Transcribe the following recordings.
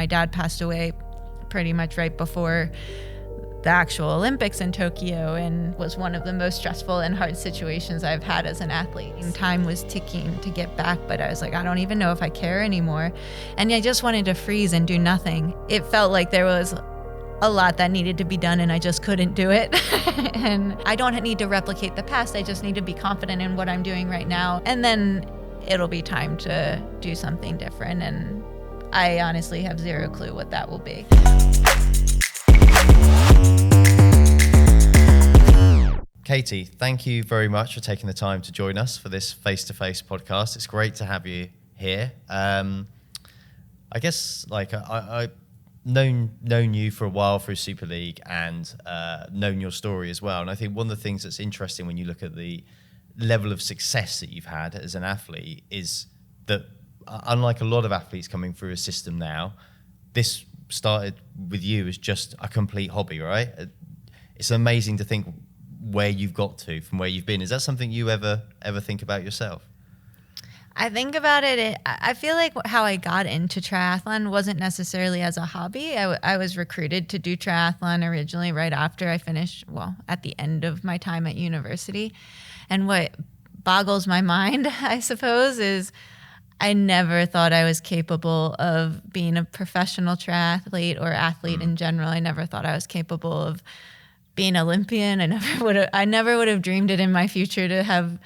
my dad passed away pretty much right before the actual Olympics in Tokyo, and was one of the most stressful and hard situations I've had as an athlete. And time was ticking to get back, but I was like, I don't even know if I care anymore. And I just wanted to freeze and do nothing. It felt like there was a lot that needed to be done and I just couldn't do it. And I don't need to replicate the past. I just need to be confident in what I'm doing right now. And then it'll be time to do something different. And I honestly have zero clue what that will be. Katie, thank you very much for taking the time to join us for this face-to-face podcast. It's great to have you here. I guess I've known you for a while through Super League and known your story as well. And I think one of the things that's interesting when you look at the level of success that you've had as an athlete is that unlike a lot of athletes coming through a system now, this started with you as just a complete hobby, right? It's amazing to think where you've got to from where you've been. Is that something you ever think about yourself? I think about it. I feel like how I got into triathlon wasn't necessarily as a hobby. I was recruited to do triathlon originally right after I finished, at the end of my time at university. And what boggles my mind, I suppose, is I never thought I was capable of being a professional triathlete or athlete in general. I never thought I was capable of being Olympian. I never would have dreamed it in my future to have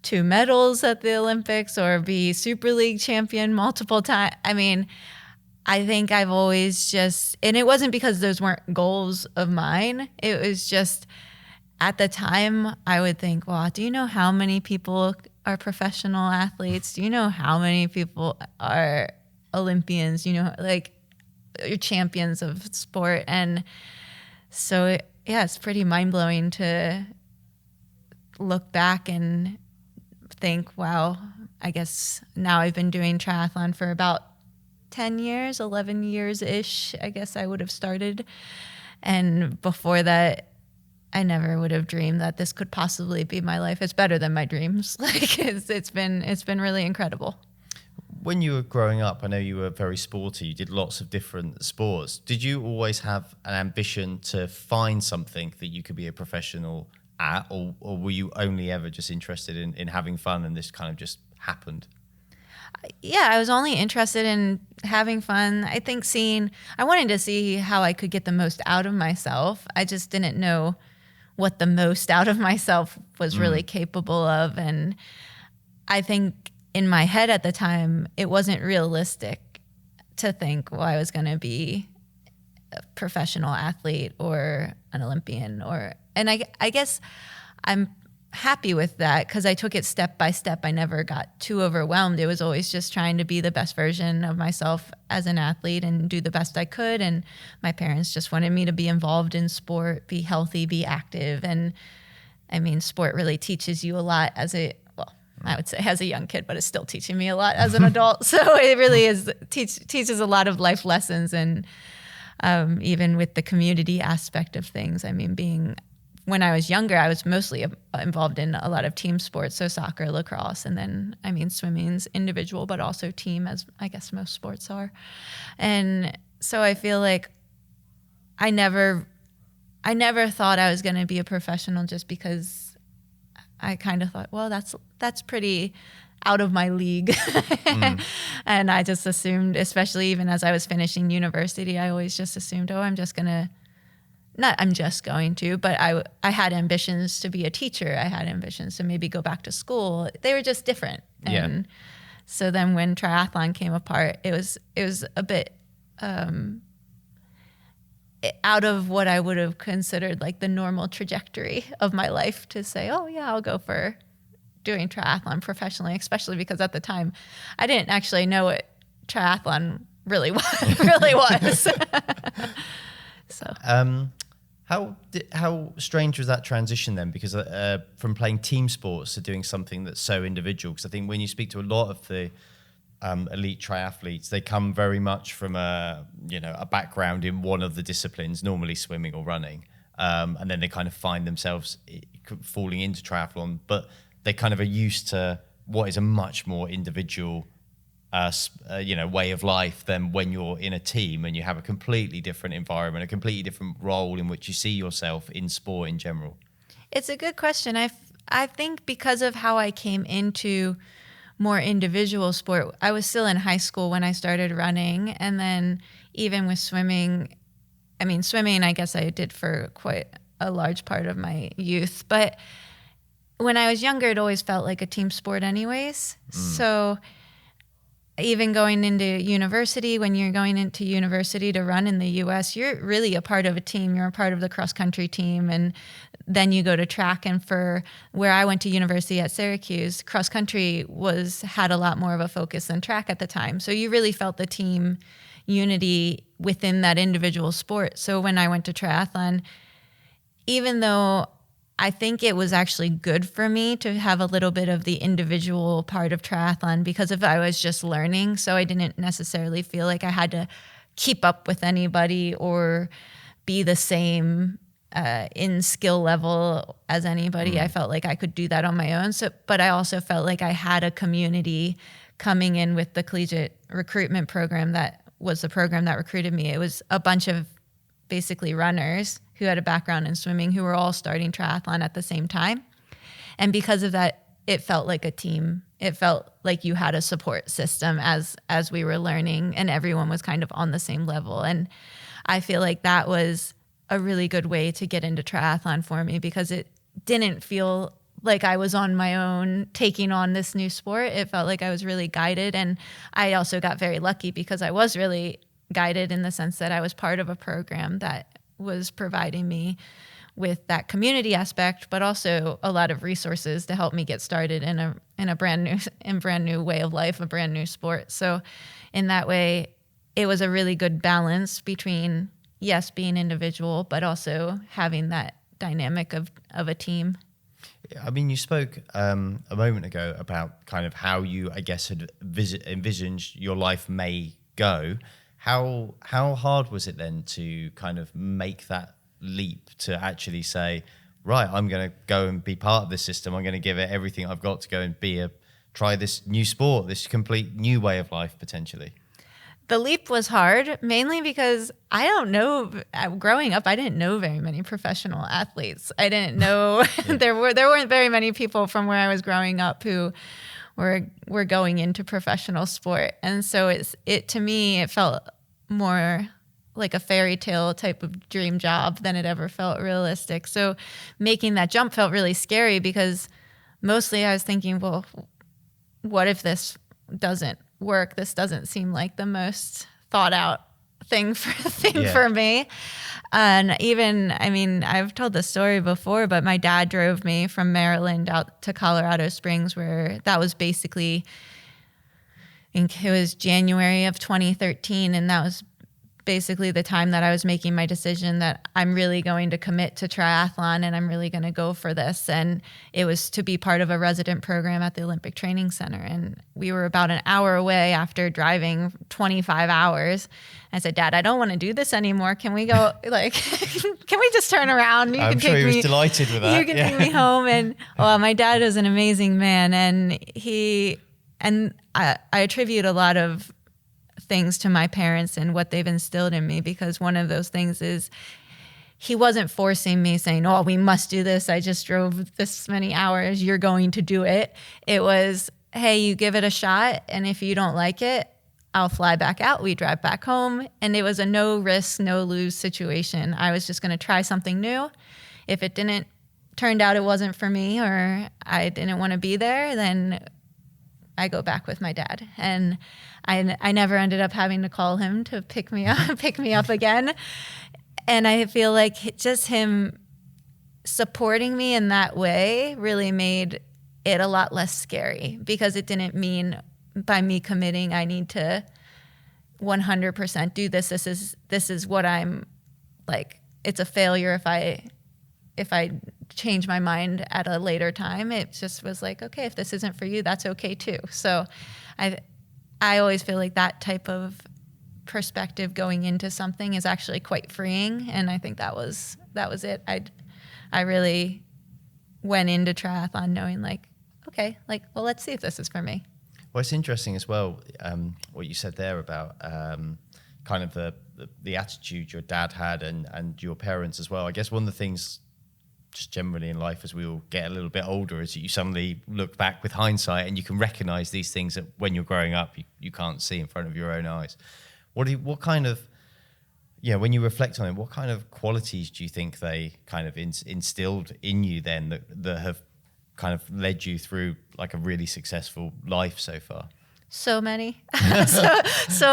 2 medals at the Olympics or be Super League champion multiple times. I mean, I think I've always and it wasn't because those weren't goals of mine. It was just at the time I would think, do you know how many people are professional athletes? Do you know how many people are Olympians? You're champions of sport. And so it's pretty mind-blowing to look back and think, wow, I guess now I've been doing triathlon for about 10 years, 11 years-ish, I guess I would have started. And before that, I never would have dreamed that this could possibly be my life. It's better than my dreams. It's been really incredible. When you were growing up, I know you were very sporty. You did lots of different sports. Did you always have an ambition to find something that you could be a professional at, or were you only ever just interested in having fun and this kind of just happened? Yeah, I was only interested in having fun. I think I wanted to see how I could get the most out of myself. I just didn't know what the most out of myself was really capable of. And I think in my head at the time, it wasn't realistic to think, I was going to be a professional athlete or an Olympian. And I guess I'm happy with that because I took it step by step. I never got too overwhelmed. It was always just trying to be the best version of myself as an athlete and do the best I could. And my parents just wanted me to be involved in sport, be healthy, be active. And I mean, sport really teaches you a lot I would say as a young kid, but it's still teaching me a lot as an adult. So it really teaches a lot of life lessons. And even with the community aspect of things, I mean, when I was younger, I was mostly involved in a lot of team sports, so soccer, lacrosse, and then, swimming's individual, but also team, as I guess most sports are. And so I feel like I never thought I was going to be a professional just because I kind of thought, that's pretty out of my league. And I just assumed, especially even as I was finishing university, I always just assumed, but I had ambitions to be a teacher. I had ambitions to maybe go back to school. They were just different. And so then when triathlon came apart, it was a bit out of what I would have considered like the normal trajectory of my life to say, I'll go for doing triathlon professionally, especially because at the time I didn't actually know what triathlon really was. So how strange was that transition then? Because from playing team sports to doing something that's so individual, because I think when you speak to a lot of the elite triathletes, they come very much from a background in one of the disciplines, normally swimming or running, and then they kind of find themselves falling into triathlon, but they kind of are used to what is a much more individual way of life than when you're in a team and you have a completely different environment, a completely different role in which you see yourself in sport in general? It's a good question. I think because of how I came into more individual sport, I was still in high school when I started running. And then even with swimming, swimming, I guess I did for quite a large part of my youth. But when I was younger, it always felt like a team sport anyways. So even going into university, when you're going into university to run in the US, you're really a part of a team. You're a part of the cross country team. And then you go to track. And for where I went to university at Syracuse, cross country had a lot more of a focus than track at the time. So you really felt the team unity within that individual sport. So when I went to triathlon, even though I think it was actually good for me to have a little bit of the individual part of triathlon because I was just learning. So I didn't necessarily feel like I had to keep up with anybody or be the same in skill level as anybody. I felt like I could do that on my own. But I also felt like I had a community coming in with the collegiate recruitment program that was the program that recruited me. It was a bunch of basically runners who had a background in swimming who were all starting triathlon at the same time. And because of that, it felt like a team. It felt like you had a support system as we were learning and everyone was kind of on the same level. And I feel like that was a really good way to get into triathlon for me because it didn't feel like I was on my own taking on this new sport. It felt like I was really guided. And I also got very lucky because I was really guided in the sense that I was part of a program that was providing me with that community aspect, but also a lot of resources to help me get started in a brand new way of life, a brand new sport. So in that way, it was a really good balance between, yes, being individual, but also having that dynamic of a team. I mean, you spoke a moment ago about kind of how you, I guess, had envisioned your life may go. How hard was it then to kind of make that leap to actually say, right, I'm going to go and be part of this system. I'm going to give it everything I've got to go and try this new sport, this complete new way of life potentially? The leap was hard, mainly because I don't know. Growing up, I didn't know very many professional athletes. I didn't know there weren't very many people from where I was growing up who were going into professional sport, and so to me it felt more like a fairy tale type of dream job than it ever felt realistic. So making that jump felt really scary because mostly I was thinking, well, what if this doesn't work? This doesn't seem like the most thought out thing for me. And even, I've told this story before, but my dad drove me from Maryland out to Colorado Springs, where that was basically, I think it was January of 2013. And that was basically the time that I was making my decision that I'm really going to commit to triathlon and I'm really going to go for this. And it was to be part of a resident program at the Olympic Training Center. And we were about an hour away after driving 25 hours. I said, Dad, I don't want to do this anymore. Can we go, can we just turn around? I'm sure he was delighted with that. You can take me home. And my dad is an amazing man. And I attribute a lot of things to my parents and what they've instilled in me, because one of those things is he wasn't forcing me saying, oh, we must do this. I just drove this many hours. You're going to do it. It was, hey, you give it a shot. And if you don't like it, I'll fly back out. We drive back home. And it was a no risk, no lose situation. I was just going to try something new. If it turned out it wasn't for me or I didn't want to be there, then I go back with my dad. And I never ended up having to call him to pick me up again. And I feel like just him supporting me in that way really made it a lot less scary, because it didn't mean by me committing I need to 100% do this. This is what I'm like. It's a failure if I change my mind at a later time. It just was like, okay, if this isn't for you, that's okay too. So I always feel like that type of perspective going into something is actually quite freeing. And I think that was it. I really went into triathlon knowing like, okay, well, let's see if this is for me. Well, it's interesting as well, what you said there about kind of the attitude your dad had and your parents as well. I guess one of the things just generally in life as we all get a little bit older is that you suddenly look back with hindsight and you can recognize these things that when you're growing up, you can't see in front of your own eyes. What kind of, when you reflect on it, what kind of qualities do you think they kind of instilled in you then that have kind of led you through like a really successful life so far? So many. so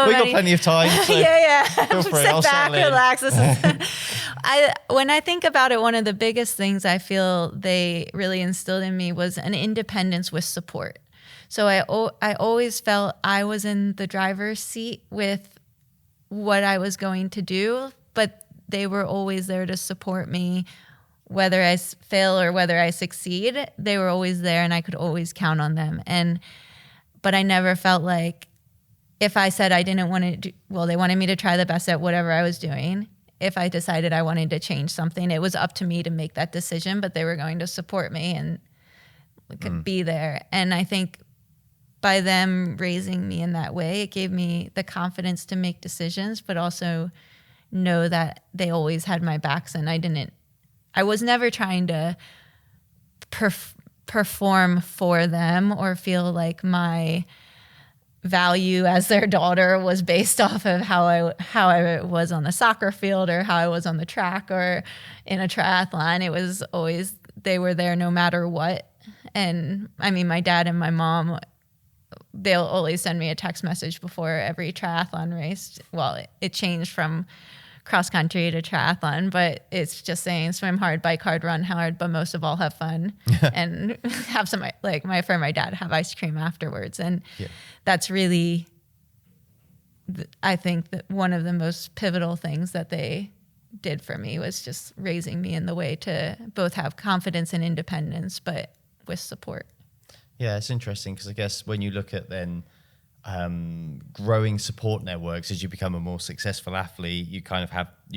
We've many. got plenty of time. So yeah. Feel free. Sit back, relax. When I think about it, one of the biggest things I feel they really instilled in me was an independence with support. So I always felt I was in the driver's seat with what I was going to do, but they were always there to support me. Whether I fail or whether I succeed, they were always there and I could always count on them. But I never felt like if I said I didn't want to do, well, they wanted me to try the best at whatever I was doing. If I decided I wanted to change something, it was up to me to make that decision, but they were going to support me and could be there. And I think by them raising me in that way, it gave me the confidence to make decisions, but also know that they always had my backs and I was never trying to perform for them or feel like my value as their daughter was based off of how I was on the soccer field or how I was on the track or in a triathlon. It was always, they were there no matter what. And I mean, my dad and my mom, they'll always send me a text message before every triathlon race. Well, it changed from cross country to triathlon, but it's just saying swim hard, bike hard, run hard, but most of all have fun and have some, like for my dad, have ice cream afterwards. And that's really, I think that one of the most pivotal things that they did for me was just raising me in the way to both have confidence and independence, but with support. Yeah, it's interesting because I guess when you look at then growing support networks as you become a more successful athlete, you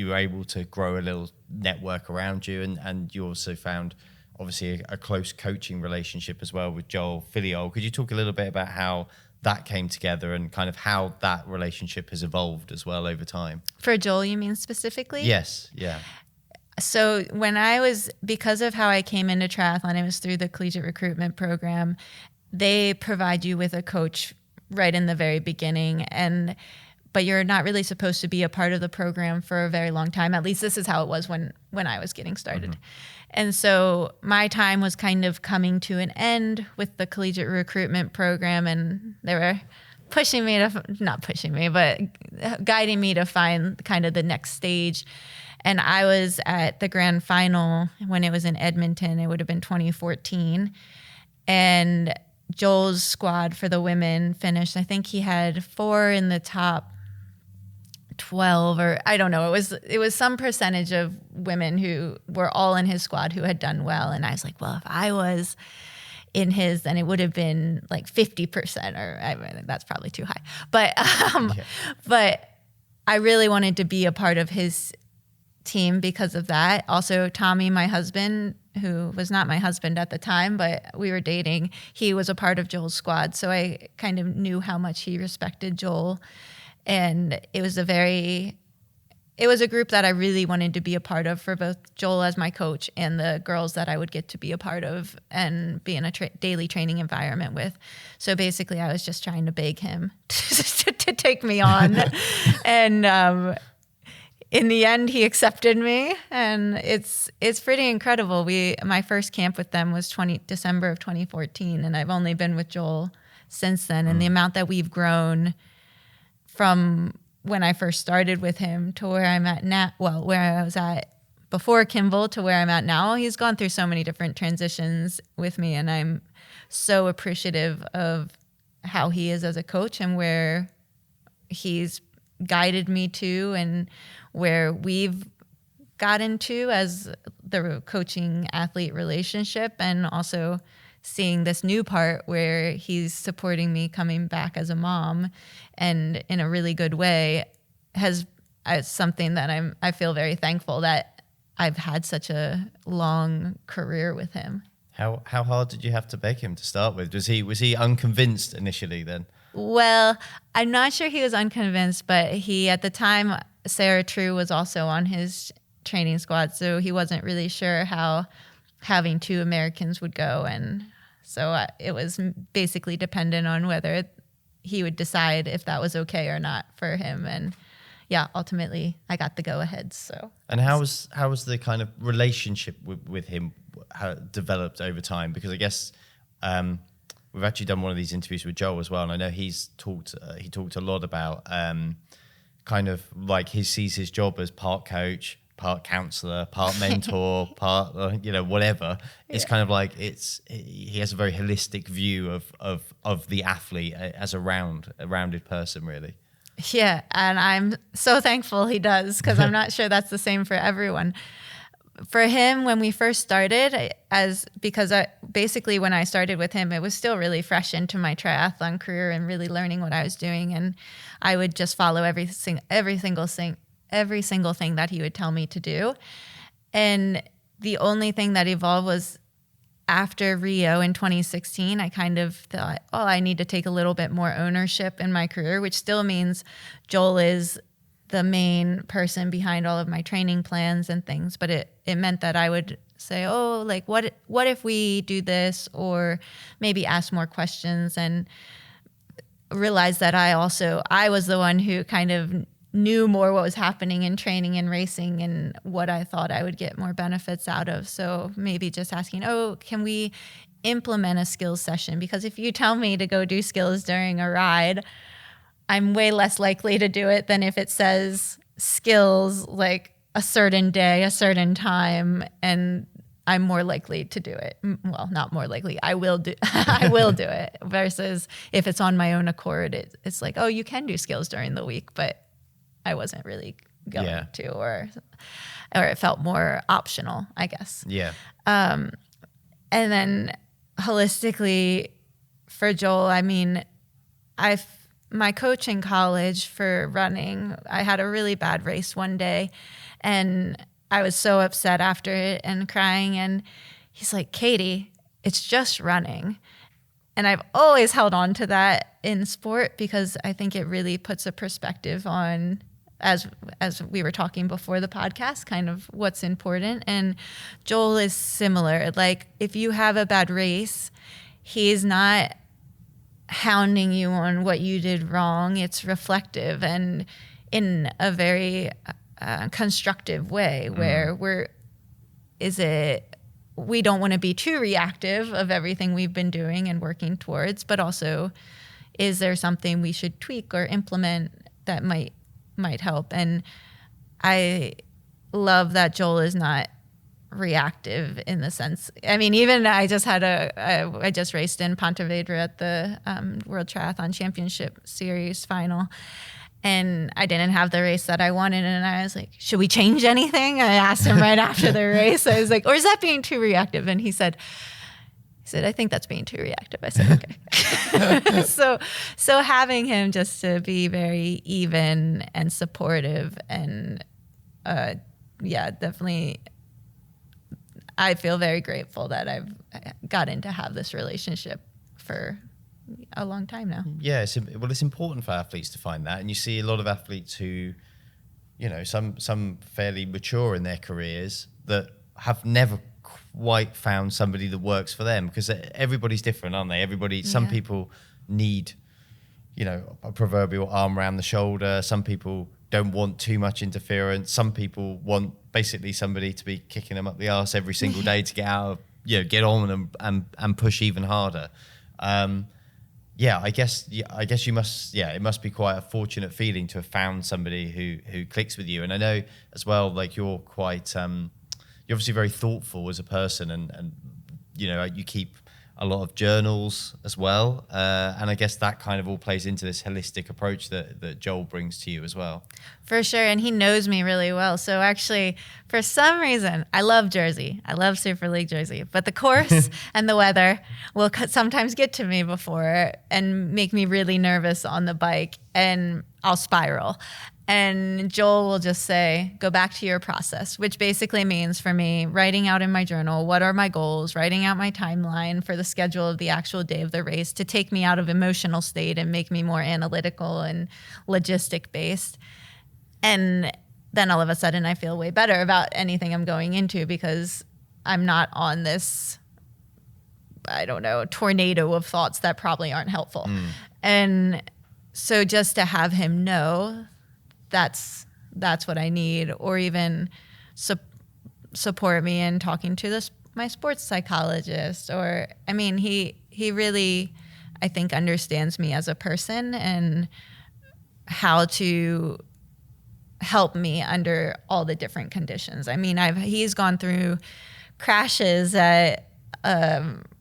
were able to grow a little network around you, and you also found obviously a close coaching relationship as well with Joel Filiol. Could you talk a little bit about how that came together and kind of how that relationship has evolved as well over time? For Joel, you mean specifically? Yes, yeah. So because of how I came into triathlon, it was through the collegiate recruitment program. They provide you with a coach right in the very beginning, but you're not really supposed to be a part of the program for a very long time. At least this is how it was when I was getting started. Mm-hmm. And so my time was kind of coming to an end with the collegiate recruitment program, and they were not pushing me, but guiding me to find kind of the next stage. And I was at the grand final when it was in Edmonton. It would have been 2014. And Joel's squad for the women finished. I think he had 4 in the top 12, or I don't know. It was some percentage of women who were all in his squad who had done well. And I was like, well, if I was in his, then it would have been like 50%, or I mean, that's probably too high. But I really wanted to be a part of his team because of that. Also, Tommy, my husband, who was not my husband at the time, but we were dating, he was a part of Joel's squad. So I kind of knew how much he respected Joel. And it was a group that I really wanted to be a part of for both Joel as my coach and the girls that I would get to be a part of and be in a daily training environment with. So basically I was just trying to beg him to take me on. And, in the end, he accepted me, and it's pretty incredible. My first camp with them was December of 2014, and I've only been with Joel since then. And the amount that we've grown from when I first started with him to where I'm at now, where I was at before Kimball to where I'm at now, he's gone through so many different transitions with me, and I'm so appreciative of how he is as a coach and where he's guided me to and where we've gotten to as the coaching athlete relationship, and also seeing this new part where he's supporting me coming back as a mom and in a really good way is something that I feel very thankful that I've had such a long career with him. How hard did you have to beg him to start with? Was he unconvinced initially then? Well, I'm not sure he was unconvinced, but he, at the time, Sarah True was also on his training squad, so he wasn't really sure how having two Americans would go. And so it was basically dependent on whether he would decide if that was okay or not for him. And yeah, ultimately I got the go ahead. So. And how was the kind of relationship with him developed over time? Because I guess we've actually done one of these interviews with Joel as well, and I know he talked a lot about kind of like he sees his job as part coach, part counselor, part mentor, part whatever. It's kind of like he has a very holistic view of the athlete as a rounded person, really. Yeah, and I'm so thankful he does, because I'm not sure that's the same for everyone. For him, when we first started, basically when I started with him, it was still really fresh into my triathlon career and really learning what I was doing, and I would just follow every single thing that he would tell me to do. And the only thing that evolved was after Rio in 2016, I kind of thought, I need to take a little bit more ownership in my career, which still means Joel is the main person behind all of my training plans and things. But it meant that I would say, what if we do this, or maybe ask more questions, and realize that I was the one who kind of knew more what was happening in training and racing and what I thought I would get more benefits out of. So maybe just asking, can we implement a skills session? Because if you tell me to go do skills during a ride, I'm way less likely to do it than if it says skills like a certain day, a certain time, and I'm more likely to do it. Well, not more likely. I will do it. Versus if it's on my own accord, it's like, you can do skills during the week, but I wasn't really going to, or it felt more optional, I guess. Yeah. And then holistically for Joel, I mean, my coach in college for running, I had a really bad race one day, and I was so upset after it and crying. And he's like, Katie, it's just running. And I've always held on to that in sport, because I think it really puts a perspective on, as we were talking before the podcast, kind of what's important. And Joel is similar. Like, if you have a bad race, he's not hounding you on what you did wrong. It's reflective and in a very constructive way, where we don't want to be too reactive of everything we've been doing and working towards, but also, is there something we should tweak or implement that might help? And I love that Joel is not reactive in the sense. I mean, even I just raced in Pontevedra at the World Triathlon Championship Series final, and I didn't have the race that I wanted, and I was like, should we change anything? I asked him right after the race. I was like, or is that being too reactive? And he said, I think that's being too reactive. I said, okay. So having him just to be very even and supportive, and definitely, I feel very grateful that I've gotten to have this relationship for a long time now. Yeah, it's important for athletes to find that, and you see a lot of athletes who, some fairly mature in their careers that have never quite found somebody that works for them, because everybody's different, aren't they? Some people need, a proverbial arm around the shoulder. Some people don't want too much interference. Some people want basically somebody to be kicking them up the arse every single day to get out of, get on and push even harder. I guess you must, it must be quite a fortunate feeling to have found somebody who clicks with you. And I know as well, like, you're quite, you're obviously very thoughtful as a person, and you keep a lot of journals as well. And I guess that kind of all plays into this holistic approach that Joel brings to you as well. For sure. And he knows me really well. So actually, for some reason, I love Jersey. I love Super League Jersey. But the course and the weather will sometimes get to me before and make me really nervous on the bike, and I'll spiral. And Joel will just say, go back to your process, which basically means for me, writing out in my journal, what are my goals, writing out my timeline for the schedule of the actual day of the race to take me out of emotional state and make me more analytical and logistic based. And then all of a sudden I feel way better about anything I'm going into because I'm not on this, I don't know, tornado of thoughts that probably aren't helpful. And so just to have him know that's what I need, or even support me in talking to my sports psychologist, or I mean, he really, I think, understands me as a person and how to help me under all the different conditions. I mean, he's gone through crashes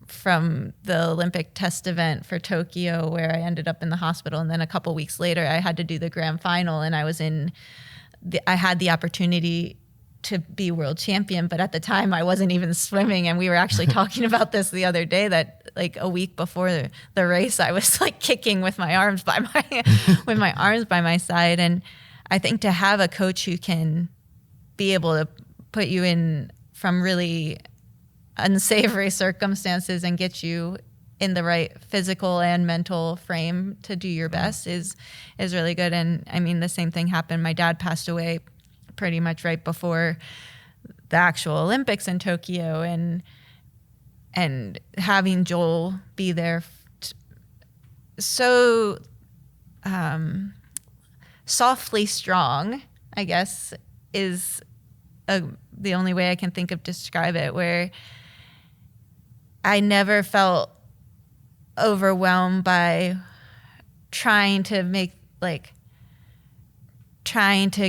from the Olympic test event for Tokyo, where I ended up in the hospital. And then a couple weeks later, I had to do the grand final, and I had the opportunity to be world champion. But at the time I wasn't even swimming. And we were actually talking about this the other day, that like a week before the race, I was like kicking with my arms by my side. And I think to have a coach who can be able to put you in from really unsavory circumstances and get you in the right physical and mental frame to do your best is really good. And I mean, the same thing happened. My dad passed away pretty much right before the actual Olympics in Tokyo, and having Joel be there so softly strong, I guess, is the only way I can think of to describe it, where I never felt overwhelmed by trying to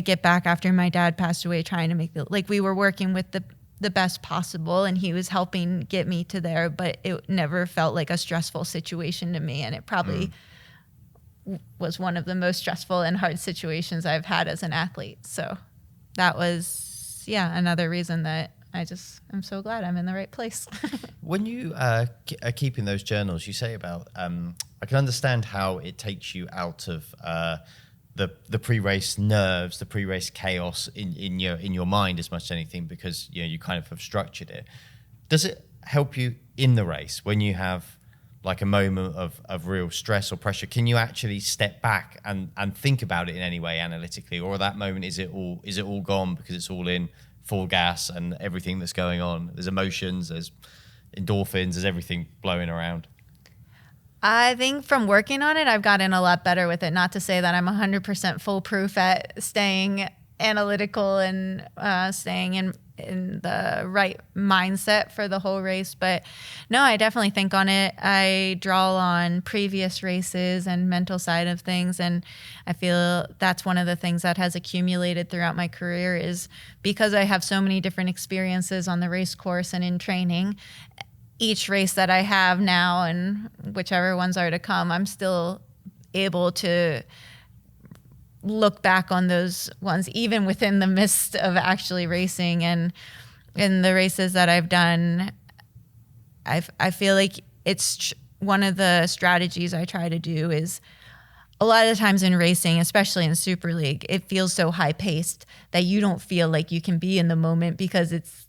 get back after my dad passed away, trying to make we were working with the best possible, and he was helping get me to there, but it never felt like a stressful situation to me. And it probably was one of the most stressful and hard situations I've had as an athlete. So that was, another reason that I'm so glad I'm in the right place. When you are keeping those journals, you say about, I can understand how it takes you out of the pre-race nerves, the pre-race chaos in your mind as much as anything, because you kind of have structured it. Does it help you in the race when you have like a moment of real stress or pressure? Can you actually step back and think about it in any way analytically, or at that moment is it all gone because it's all in full gas and everything that's going on? There's emotions, there's endorphins, there's everything blowing around. I think from working on it, I've gotten a lot better with it. Not to say that I'm 100% foolproof at staying analytical and staying in the right mindset for the whole race. But no, I definitely think on it. I draw on previous races and mental side of things. And I feel that's one of the things that has accumulated throughout my career, is because I have so many different experiences on the race course and in training. Each race that I have now, and whichever ones are to come, I'm still able to look back on those ones, even within the midst of actually racing. And in the races that I've done, I feel like it's one of the strategies I try to do is, a lot of the times in racing, especially in Super League, it feels so high paced that you don't feel like you can be in the moment, because it's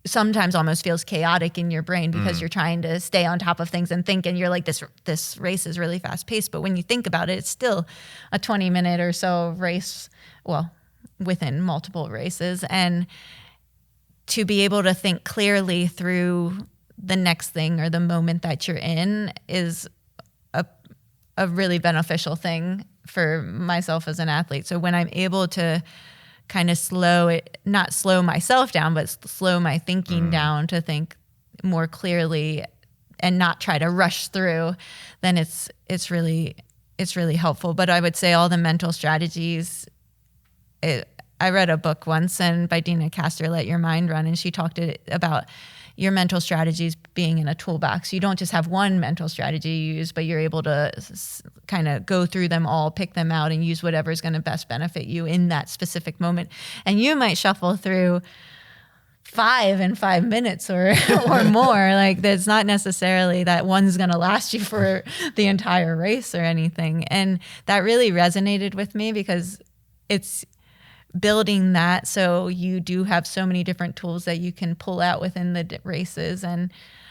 sometimes almost feels chaotic in your brain because you're trying to stay on top of things and think, and you're like, this race is really fast paced. But when you think about it, it's still a 20-minute or so race, well, within multiple races. And to be able to think clearly through the next thing or the moment that you're in is a really beneficial thing for myself as an athlete. So when I'm able to kind of not slow myself down, but slow my thinking down to think more clearly and not try to rush through, then it's really helpful. But I would say all the mental strategies, I read a book once by Dina Castor, Let Your Mind Run, and she talked about your mental strategies being in a toolbox. You don't just have one mental strategy you use, but you're able to kind of go through them all, pick them out, and use whatever's going to best benefit you in that specific moment. And you might shuffle through 5 in 5 minutes or more. Like, there's not necessarily that one's going to last you for the entire race or anything. And that really resonated with me, because it's building that so you do have so many different tools that you can pull out within the races. And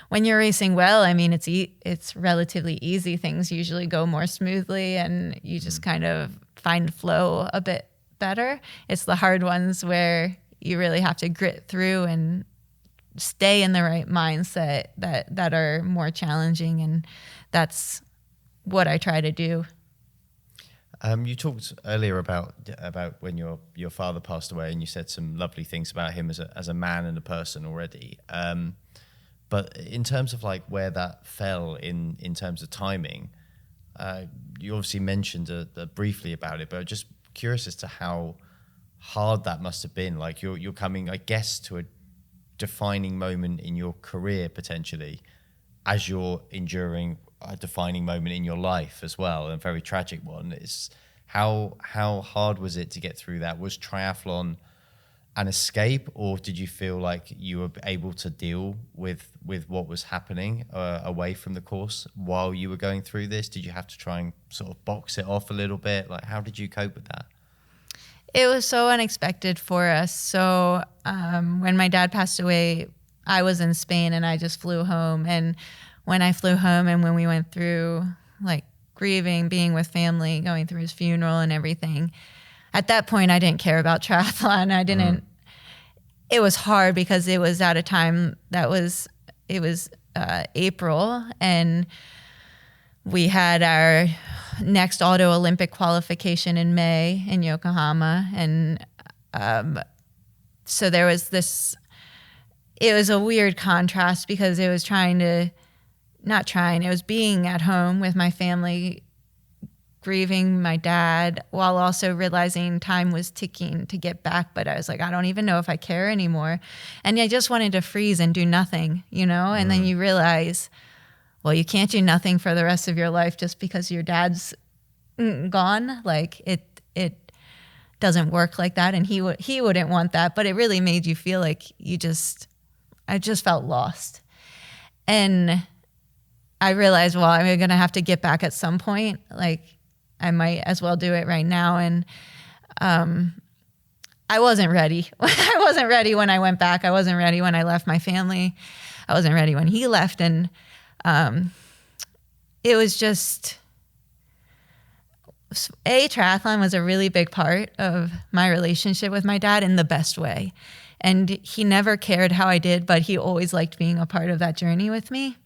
when you're racing well, I mean, it's relatively easy. Things usually go more smoothly, and you just kind of find flow a bit better. It's the hard ones where you really have to grit through and stay in the right mindset that are more challenging, and that's what I try to do. You talked earlier about when your father passed away, and you said some lovely things about him as a man and a person already. But in terms of like where that fell in terms of timing, you obviously mentioned briefly about it, but just curious as to how hard that must have been. Like you're coming, I guess, to a defining moment in your career potentially, as you're enduring a defining moment in your life as well, and a very tragic one. Is how hard was it to get through that? Was triathlon an escape, or did you feel like you were able to deal with what was happening away from the course while you were going through this? Did you have to try and sort of box it off a little bit? Like, how did you cope with that? It was so unexpected for us. So when my dad passed away, I was in Spain and I just flew home. And when I flew home and when we went through like grieving, being with family, going through his funeral and everything, at that point I didn't care about triathlon. I didn't. It was hard because it was at a time it was April, and we had our next auto Olympic qualification in May in Yokohama. And so there was it was a weird contrast because it was it was being at home with my family, grieving my dad, while also realizing time was ticking to get back. But I was like, I don't even know if I care anymore. And I just wanted to freeze and do nothing, And then you realize, well, you can't do nothing for the rest of your life just because your dad's gone. Like it doesn't work like that. And he wouldn't want that, but it really made you feel like I just felt lost. And I realized, well, I'm going to have to get back at some point. Like I might as well do it right now. And I wasn't ready. I wasn't ready when I went back. I wasn't ready when I left my family. I wasn't ready when he left. And it was just, triathlon was a really big part of my relationship with my dad in the best way. And he never cared how I did, but he always liked being a part of that journey with me.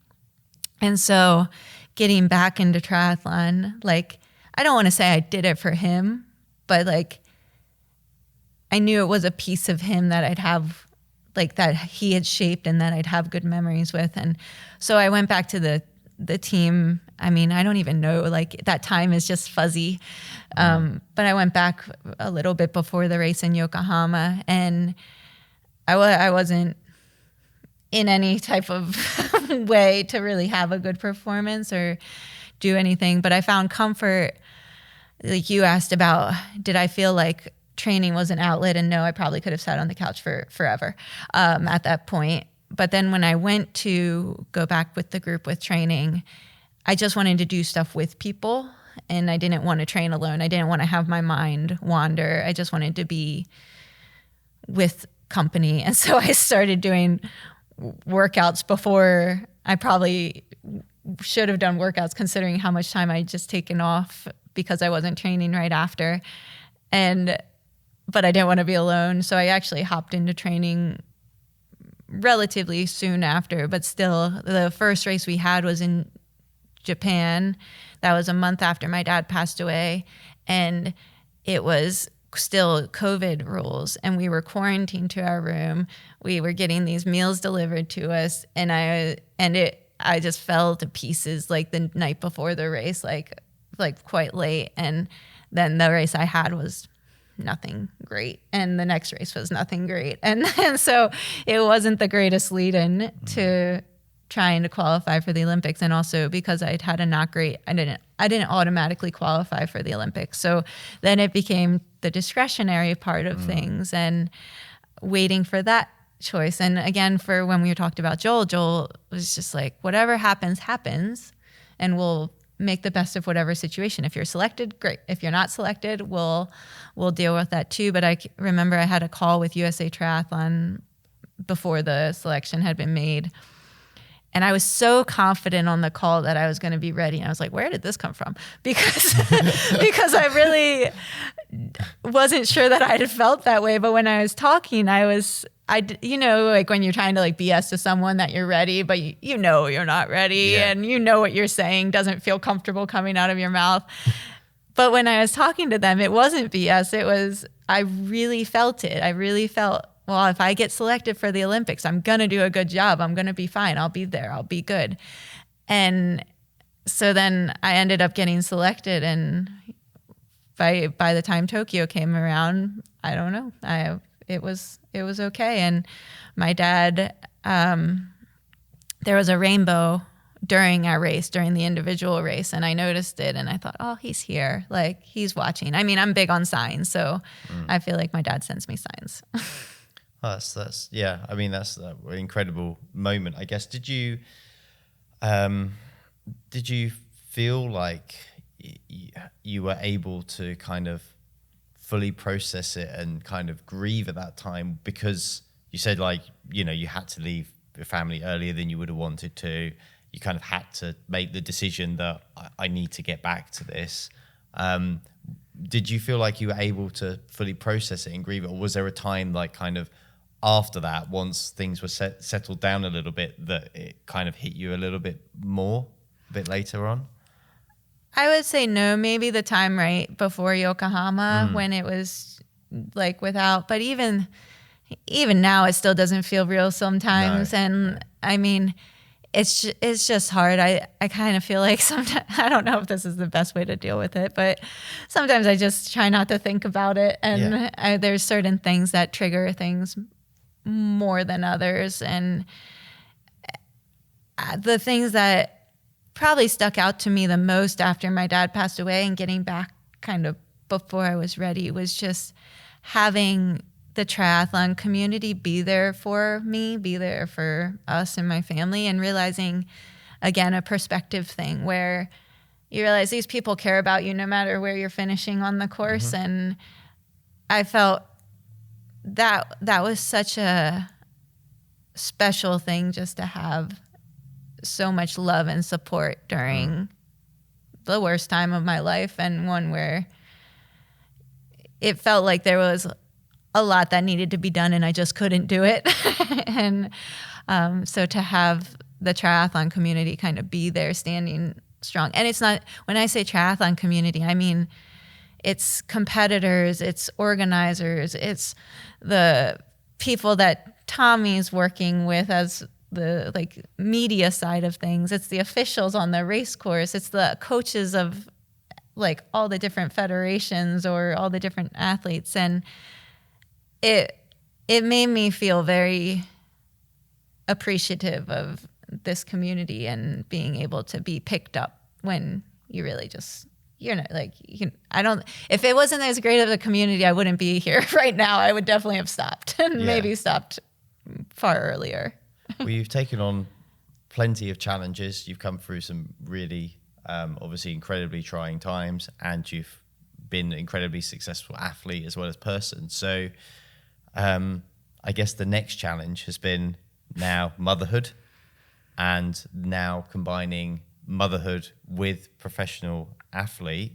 And so getting back into triathlon, like, I don't want to say I did it for him, but like, I knew it was a piece of him that I'd have, like, that he had shaped and that I'd have good memories with. And so I went back to the team. I mean, I don't even know, like, that time is just fuzzy. But I went back a little bit before the race in Yokohama, and I wasn't in any type of way to really have a good performance or do anything. But I found comfort. Like you asked about, did I feel like training was an outlet? And no, I probably could have sat on the couch for forever at that point. But then when I went to go back with the group with training, I just wanted to do stuff with people, and I didn't want to train alone. I didn't want to have my mind wander. I just wanted to be with company. And so I started doing workouts before I probably should have done workouts, considering how much time I'd just taken off because I wasn't training right after. But I didn't want to be alone. So I actually hopped into training relatively soon after, but still the first race we had was in Japan. That was a month after my dad passed away, and it was still COVID rules, and we were quarantined to our room. We were getting these meals delivered to us, and I just fell to pieces like the night before the race, like quite late. And then the race I had was nothing great, and the next race was nothing great, and so it wasn't the greatest lead-in to trying to qualify for the Olympics. And also because I'd had a not great, I didn't automatically qualify for the Olympics. So then it became the discretionary part of things and waiting for that choice. And again, for when we talked about Joel was just like, whatever happens, and we'll make the best of whatever situation. If you're selected, great. If you're not selected, we'll deal with that too. But I remember I had a call with USA Triathlon before the selection had been made. And I was so confident on the call that I was going to be ready. And I was like, where did this come from? Because I really wasn't sure that I'd have felt that way. But when I was talking, like when you're trying to like BS to someone that you're ready, but you know you're not ready, and you know what you're saying doesn't feel comfortable coming out of your mouth. But when I was talking to them, it wasn't BS. It was, I really felt it. I really felt, well, if I get selected for the Olympics, I'm going to do a good job. I'm going to be fine. I'll be there. I'll be good. And so then I ended up getting selected. And by the time Tokyo came around, I don't know. It was okay. And my dad, there was a rainbow during our race, during the individual race. And I noticed it and I thought, oh, he's here. Like he's watching. I mean, I'm big on signs. So I feel like my dad sends me signs. That's yeah. I mean, that's an incredible moment, I guess. Did you feel like you were able to kind of fully process it and kind of grieve at that time? Because you said like, you had to leave your family earlier than you would have wanted to. You kind of had to make the decision that I need to get back to this. Did you feel like you were able to fully process it and grieve it? Or was there a time like kind of after that, once things were settled down a little bit, that it kind of hit you a little bit more a bit later on? I would say no, maybe the time right before Yokohama when it was like without, but even now it still doesn't feel real sometimes. No. And I mean, it's just hard. I kind of feel like sometimes, I don't know if this is the best way to deal with it, but sometimes I just try not to think about it. And there's certain things that trigger things more than others. And the things that probably stuck out to me the most after my dad passed away and getting back kind of before I was ready was just having the triathlon community be there for me, be there for us and my family, and realizing, again, a perspective thing where you realize these people care about you no matter where you're finishing on the course. And I felt that was such a special thing just to have so much love and support during the worst time of my life, and one where it felt like there was a lot that needed to be done and I just couldn't do it. And so to have the triathlon community kind of be there standing strong. And it's not, when I say triathlon community, I mean, it's competitors, it's organizers, it's the people that Tommy's working with as the like media side of things. It's the officials on the race course. It's the coaches of like all the different federations or all the different athletes. And it made me feel very appreciative of this community and being able to be picked up when you really just, if it wasn't as great of a community, I wouldn't be here right now. I would definitely have stopped and maybe stopped far earlier. Well, you've taken on plenty of challenges. You've come through some really, obviously incredibly trying times, and you've been an incredibly successful athlete as well as person. So I guess the next challenge has been now motherhood, and now combining motherhood with professional athlete.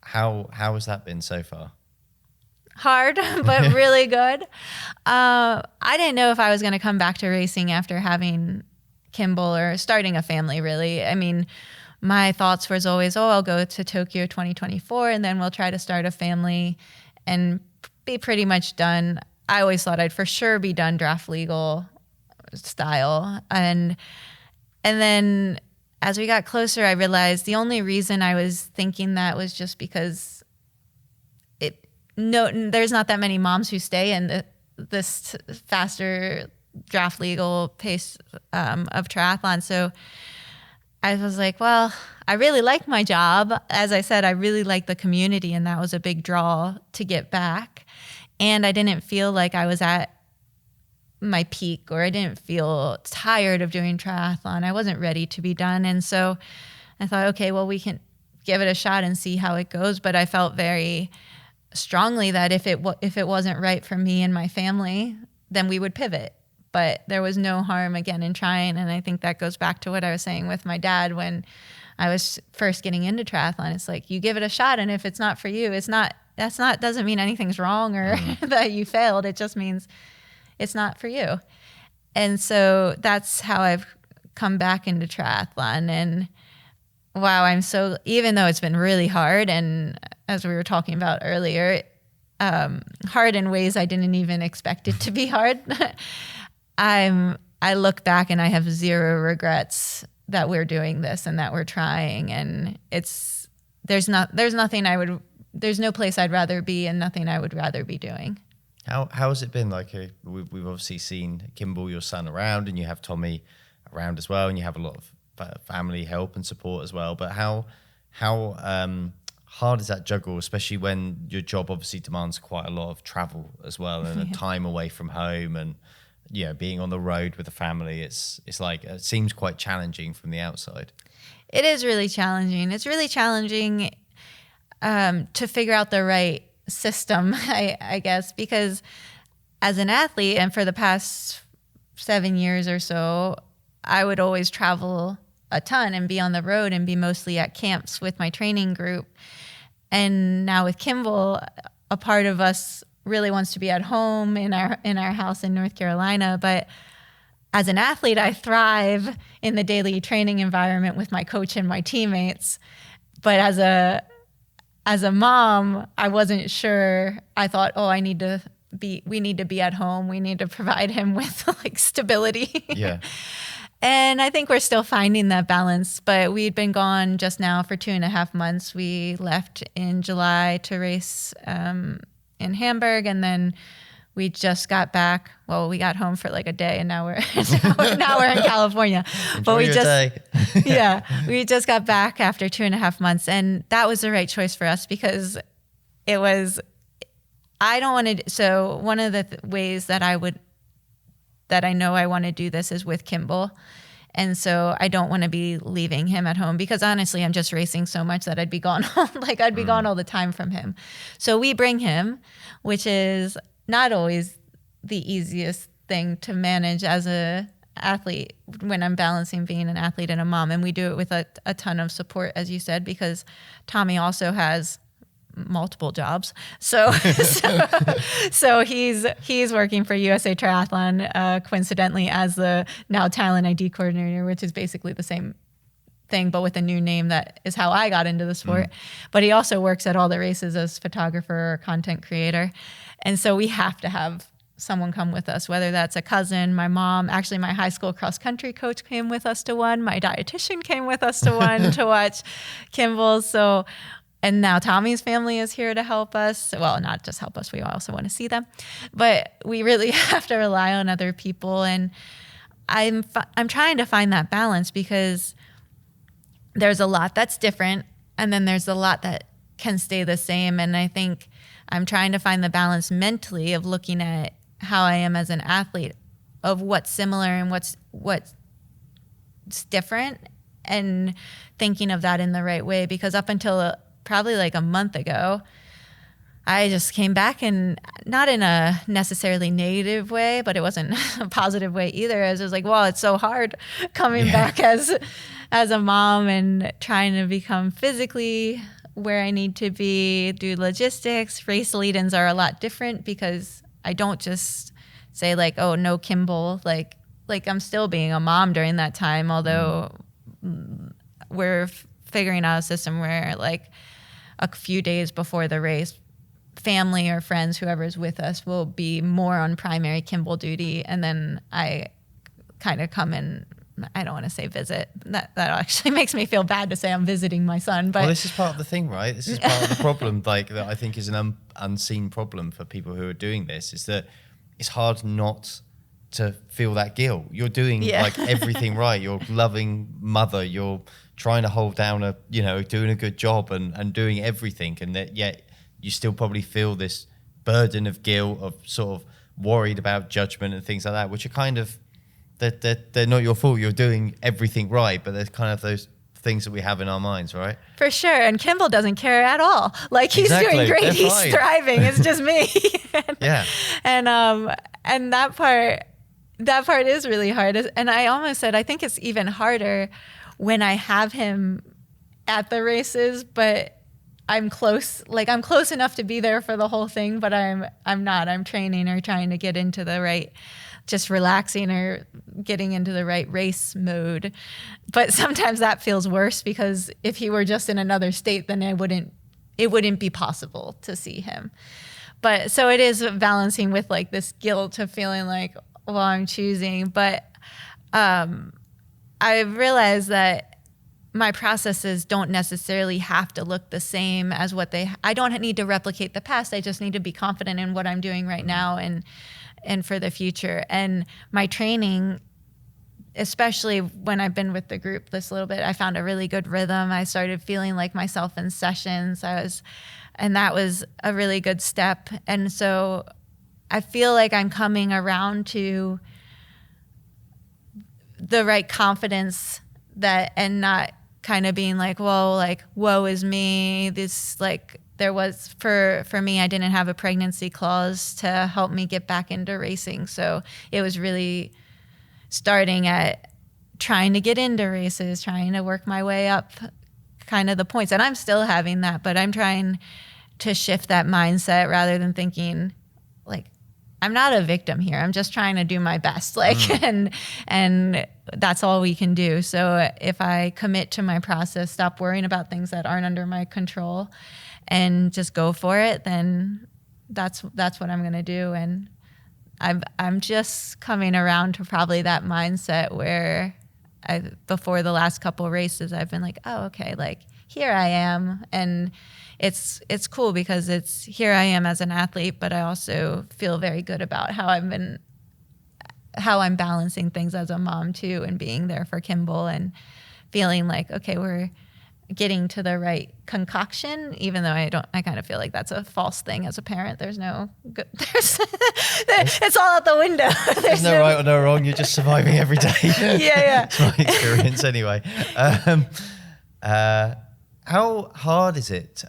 How has that been so far? Hard, but really good. I didn't know if I was going to come back to racing after having Kimball or starting a family, really. I mean, my thoughts was always, I'll go to Tokyo 2024 and then we'll try to start a family and be pretty much done. I always thought I'd for sure be done draft legal style. And then as we got closer, I realized the only reason I was thinking that was just because there's not that many moms who stay in this faster draft legal pace of triathlon. So I was like, well, I really like my job. As I said, I really like the community, and that was a big draw to get back. And I didn't feel like I was at my peak, or I didn't feel tired of doing triathlon. I wasn't ready to be done. And so I thought, okay, well, we can give it a shot and see how it goes. But I felt very strongly that if it wasn't right for me and my family, then we would pivot. But there was no harm again in trying. And I think that goes back to what I was saying with my dad when I was first getting into triathlon. It's like, you give it a shot, and if it's not for you, doesn't mean anything's wrong or that you failed. It just means it's not for you. And so that's how I've come back into triathlon. And wow, even though it's been really hard, and as we were talking about earlier, hard in ways I didn't even expect it to be hard. I look back and I have zero regrets that we're doing this and that we're trying. And there's no place I'd rather be and nothing I would rather be doing. How has it been? Like we've obviously seen Kimball, your son, around, and you have Tommy around as well, and you have a lot of family help and support as well. But how hard is that juggle, especially when your job obviously demands quite a lot of travel as well, and a time away from home, and being on the road with the family? It's like, it seems quite challenging from the outside. It is really challenging. It's really challenging to figure out the right system, I guess, because as an athlete, and for the past 7 years or so, I would always travel a ton and be on the road and be mostly at camps with my training group. And now with Kimball, a part of us really wants to be at home in our house in North Carolina. But as an athlete, I thrive in the daily training environment with my coach and my teammates. But as a mom, I wasn't sure. I thought, we need to be at home. We need to provide him with like stability. Yeah. And I think we're still finding that balance, but we'd been gone just now for 2.5 months. We left in July to race in Hamburg, and then we just got back. Well, we got home for like a day, and now we're in California. Enjoy your day. We just got back after 2.5 months, and that was the right choice for us because it was. I don't want to. So one of the ways that I know I want to do this is with Kimball. And so I don't want to be leaving him at home because honestly, I'm just racing so much that I'd be gone gone all the time from him. So we bring him, which is not always the easiest thing to manage as a athlete when I'm balancing being an athlete and a mom. And we do it with a ton of support, as you said, because Tommy also has multiple jobs. So he's working for USA Triathlon, coincidentally, as the now talent ID coordinator, which is basically the same thing, but with a new name. That is how I got into the sport. But he also works at all the races as photographer or content creator. And so we have to have someone come with us, whether that's a cousin, my mom. Actually, my high school cross country coach came with us to one. My dietitian came with us to one to watch Kimball. And now Tommy's family is here to help us. Well, not just help us. We also want to see them. But we really have to rely on other people. And I'm trying to find that balance because there's a lot that's different. And then there's a lot that can stay the same. And I think I'm trying to find the balance mentally of looking at how I am as an athlete, of what's similar and what's different, and thinking of that in the right way. Because up until probably like a month ago, I just came back, and not in a necessarily negative way, but it wasn't a positive way either. I was just like, well, it's so hard coming back as a mom and trying to become physically where I need to be, do logistics. Race lead-ins are a lot different because I don't just say like, oh, no Kimball. Like I'm still being a mom during that time, although we're figuring out a system where like a few days before the race, family or friends, whoever's with us, will be more on primary Kimball duty. And then I kind of come in, I don't want to say visit. That actually makes me feel bad to say I'm visiting my son. But this is part of the thing, right? This is part of the problem, like that I think is an unseen problem for people who are doing this, is that it's hard not to feel that guilt. You're doing like everything right. You're a loving mother. You're trying to hold down doing a good job and doing everything. And that yet you still probably feel this burden of guilt, of sort of worried about judgment and things like that, which are kind of, they're not your fault. You're doing everything right, but there's kind of those things that we have in our minds, right? For sure. And Kimball doesn't care at all. Like he's doing great. They're He's fine. thriving. It's just me. Yeah. And that part is really hard. And I almost said, I think it's even harder when I have him at the races, but I'm close enough to be there for the whole thing, but I'm not. I'm training or trying to get into the right, just relaxing or getting into the right race mode. But sometimes that feels worse because if he were just in another state, then it wouldn't be possible to see him. But so it is balancing with like this guilt of feeling like, well, I'm choosing. But I realized that my processes don't necessarily have to look the same as I don't need to replicate the past. I just need to be confident in what I'm doing right now and for the future. And my training, especially when I've been with the group this little bit, I found a really good rhythm. I started feeling like myself in sessions. And that was a really good step. And so I feel like I'm coming around to the right confidence and not kind of being like, whoa, like, woe is me. This, like, there was, for me, I didn't have a pregnancy clause to help me get back into racing. So it was really starting at trying to get into races, trying to work my way up kind of the points. And I'm still having that, but I'm trying to shift that mindset rather than thinking like, I'm not a victim here. I'm just trying to do my best. Like, and that's all we can do. So if I commit to my process, stop worrying about things that aren't under my control and just go for it, then that's what I'm going to do. And I'm just coming around to probably that mindset where before the last couple of races, I've been like, oh, okay, like here I am. And it's cool because it's here I am as an athlete, but I also feel very good about how I'm balancing things as a mom too, and being there for Kimball and feeling like, okay, we're getting to the right concoction, even though I kind of feel like that's a false thing as a parent. There's no good, it's all out the window. There's no right or no wrong. You're just surviving every day. Yeah. It's my experience anyway. How hard is it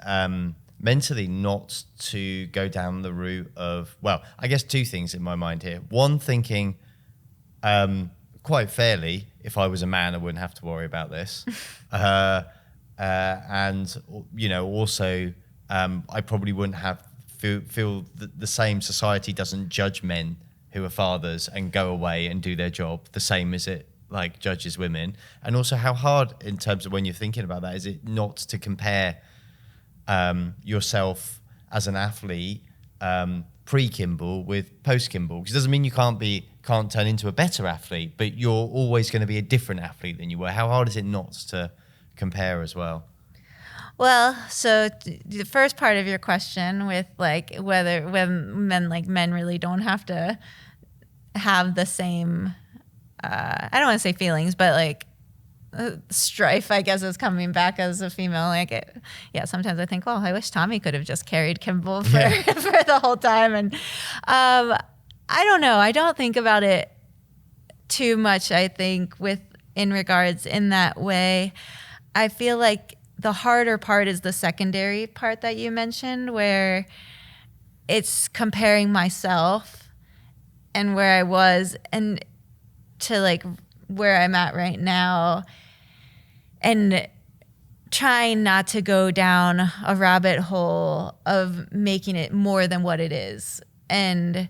mentally not to go down the route of, well, I guess two things in my mind here. One, thinking quite fairly, if I was a man, I wouldn't have to worry about this. And, you know, also I probably wouldn't feel the same. Society doesn't judge men who are fathers and go away and do their job the same as it like judges women. And also how hard in terms of when you're thinking about that, is it not to compare yourself as an athlete pre-Kimball with post-Kimball? Because it doesn't mean you can't turn into a better athlete, but you're always going to be a different athlete than you were. How hard is it not to compare as well? Well, so the first part of your question with like when men really don't have to have the same I don't want to say feelings, but like strife, I guess, is coming back as a female. Like, sometimes I think, well, I wish Tommy could have just carried Kimball for the whole time. And I don't know. I don't think about it too much, I think, in regards in that way. I feel like the harder part is the secondary part that you mentioned, where it's comparing myself and where I was and to like where I'm at right now, and trying not to go down a rabbit hole of making it more than what it is. And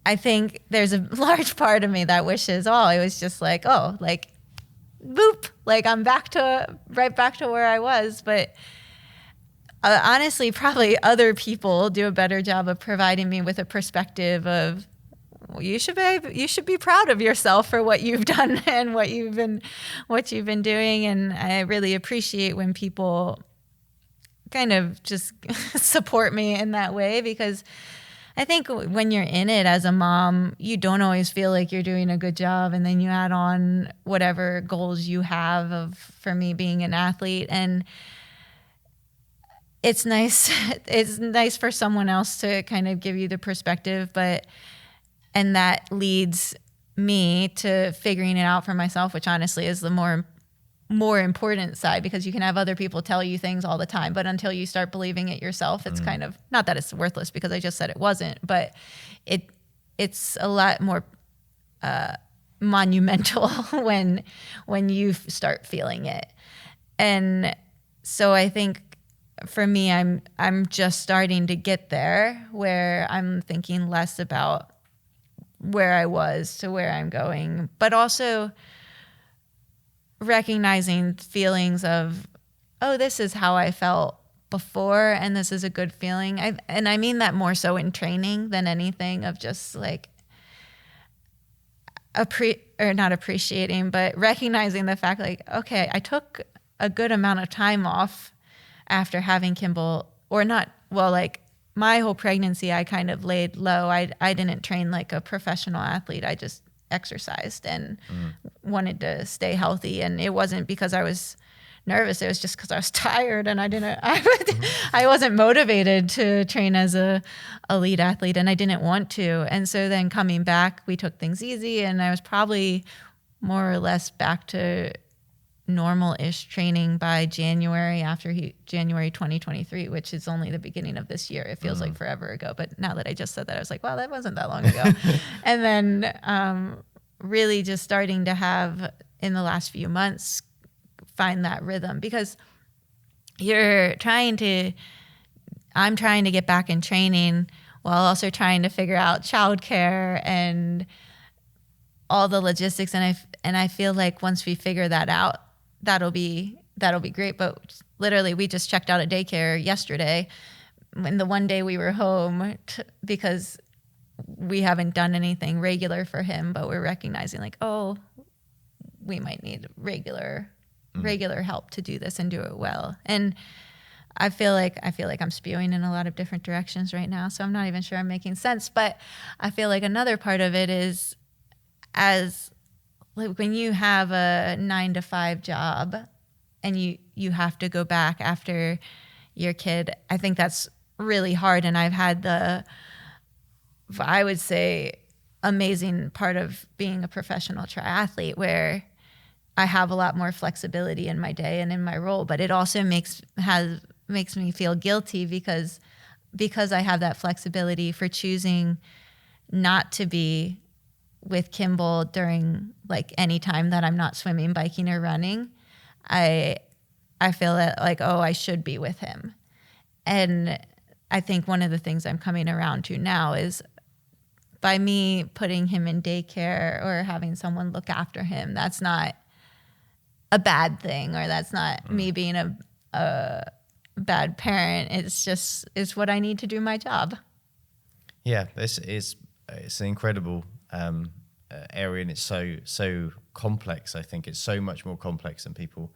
I think there's a large part of me that wishes, it was just like, like boop, like I'm right back to where I was. But honestly, probably other people do a better job of providing me with a perspective of, you should be proud of yourself for what you've done and what you've been doing. And I really appreciate when people kind of just support me in that way, because I think when you're in it as a mom, you don't always feel like you're doing a good job. And then you add on whatever goals you have for me being an athlete. And it's nice. It's nice for someone else to kind of give you the perspective, and that leads me to figuring it out for myself, which honestly is the more more important side, because you can have other people tell you things all the time, but until you start believing it yourself, it's kind of, not that it's worthless because I just said it wasn't, but it's a lot more monumental when you start feeling it. And so I think for me, I'm just starting to get there, where I'm thinking less about where I was to where I'm going, but also recognizing feelings of, oh, this is how I felt before, and this is a good feeling. And I mean that more so in training than anything, of just like not appreciating, but recognizing the fact, like, okay, I took a good amount of time off after having Kimball, or not, well, like my whole pregnancy, I kind of laid low. I didn't train like a professional athlete. I just exercised and wanted to stay healthy. And it wasn't because I was nervous. It was just because I was tired, and I wasn't motivated to train as a elite athlete, and I didn't want to. And so then coming back, we took things easy, and I was probably more or less back to normal-ish training by January 2023, which is only the beginning of this year. It feels like forever ago, but now that I just said that, I was like, wow, that wasn't that long ago. And then really just starting to have, in the last few months, find that rhythm, because I'm trying to get back in training while also trying to figure out childcare and all the logistics. And I feel like once we figure that out, that'll be great. But literally, we just checked out a daycare yesterday, when the one day we were home, because we haven't done anything regular for him, but we're recognizing like, oh, we might need regular help to do this and do it well. And I feel like I'm spewing in a lot of different directions right now, so I'm not even sure I'm making sense. But I feel like another part of it is, as like when you have a 9-to-5 job and you have to go back after your kid, I think that's really hard. And I've had I would say, amazing part of being a professional triathlete, where I have a lot more flexibility in my day and in my role, but it also makes me feel guilty because I have that flexibility for choosing not to be with Kimball during like any time that I'm not swimming, biking, or running. I feel that like, oh, I should be with him. And I think one of the things I'm coming around to now is, by me putting him in daycare or having someone look after him, that's not a bad thing, or that's not me being a bad parent. It's what I need to do my job. Yeah, it's an incredible area, and it's so complex. I think it's so much more complex than people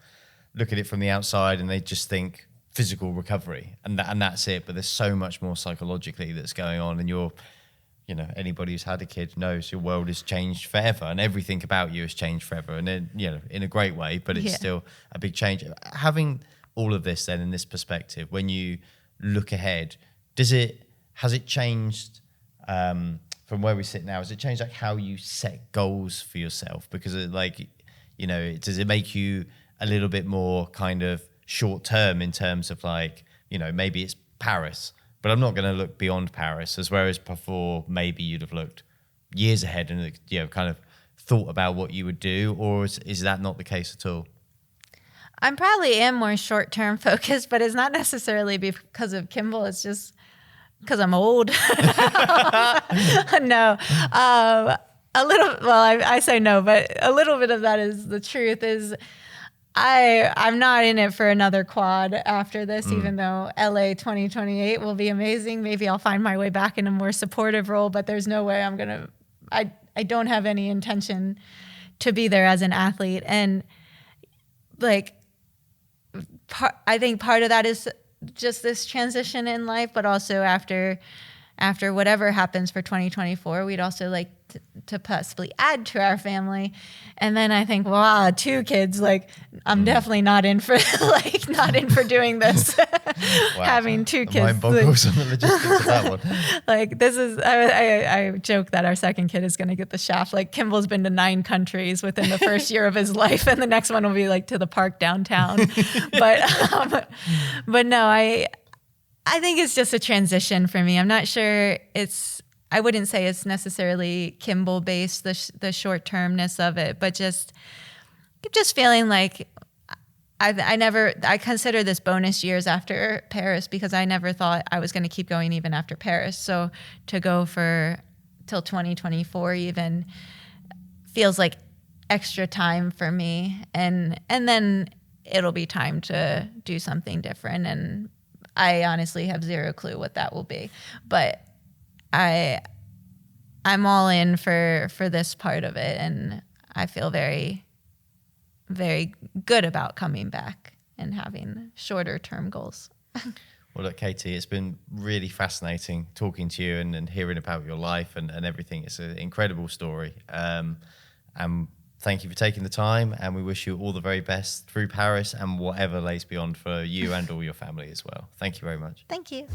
look at it from the outside, and they just think physical recovery and that's it. But there's so much more psychologically that's going on, and anybody who's had a kid knows your world has changed forever, and everything about you has changed forever, and then, in a great way, but it's still a big change. Having all of this then in this perspective, when you look ahead, has it changed from where we sit now? Has it changed like how you set goals for yourself? Because does it make you a little bit more kind of short term in terms of like, maybe it's Paris, but I'm not going to look beyond Paris, as whereas before maybe you'd have looked years ahead and kind of thought about what you would do, or is that not the case at all? I probably am more short-term focused, but it's not necessarily because of Kimball. It's just because I'm old. No, a little. Well, I say no, but a little bit of that is the truth. Is I'm not in it for another quad after this, even though LA 2028 will be amazing. Maybe I'll find my way back in a more supportive role, but there's no way I don't have any intention to be there as an athlete. And like, I think part of that is just this transition in life, but also after after whatever happens for 2024, we'd also like to possibly add to our family. And then I think, wow, 2 kids, like I'm definitely not in for doing this. Wow. Having 2 kids. Mind boggles on the logistics of that one. Like this is, I joke that our second kid is going to get the shaft. Like Kimball's been to 9 countries within the first year of his life, and the next one will be like to the park downtown. But no, I think it's just a transition for me. I'm not sure I wouldn't say it's necessarily Kimball based, the short termness of it, but just feeling like I consider this bonus years after Paris, because I never thought I was going to keep going even after Paris. So to go for till 2024 even feels like extra time for me. And then it'll be time to do something different. And I honestly have zero clue what that will be, but I'm all in for this part of it, and I feel very, very good about coming back and having shorter term goals. Well, look, Katie, it's been really fascinating talking to you and hearing about your life and everything. It's an incredible story. And thank you for taking the time, and we wish you all the very best through Paris and whatever lays beyond for you and all your family as well. Thank you very much. Thank you.